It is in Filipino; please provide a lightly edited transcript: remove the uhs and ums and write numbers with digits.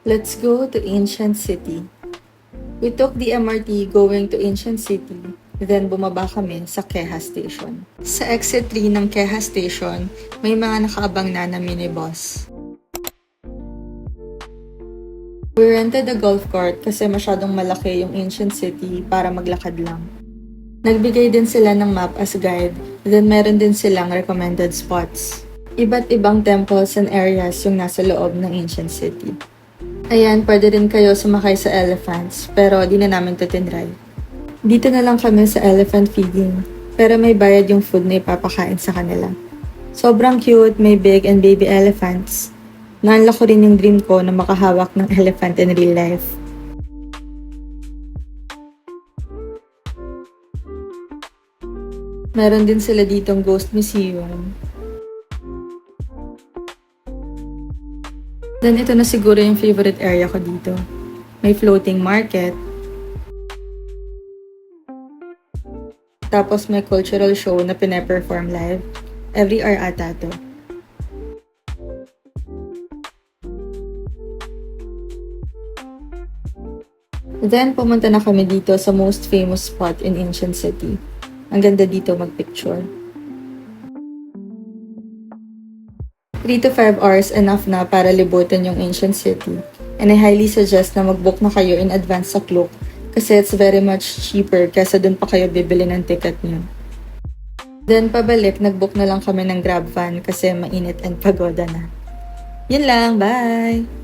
Let's go to Ancient City. We took the MRT going to Ancient City, then bumaba kami sa Keha Station. Sa exit 3 ng Keha Station, may mga nakaabang na minibus. We rented a golf cart kasi masyadong malaki yung Ancient City para maglakad lang. Nagbigay din sila ng map as guide, then meron din silang recommended spots. Iba't ibang temples and areas yung nasa loob ng Ancient City. Ayan, pwede rin kayo sumakay sa elephants, pero di na namin ito tinry. Dito na lang kami sa elephant feeding, pero may bayad yung food na ipapakain sa kanila. Sobrang cute, may big and baby elephants. Naanla ko rin yung dream ko na makahawak ng elephant in real life. Meron din sila ditong ghost museum. Then ito na siguro yung favorite area ko dito. May floating market. Tapos may cultural show na pine-perform live. Every hour ata to. Then pumunta na kami dito sa most famous spot in Ancient City. Ang ganda dito magpicture. 3 to 5 hours enough na para libutin yung Ancient City. And I highly suggest na mag-book na kayo in advance sa Klook kasi it's very much cheaper kaysa dun pa kayo bibili ng ticket niyo. Then pabalik, nag-book na lang kami ng grab van kasi mainit and pagoda na. Yun lang, bye!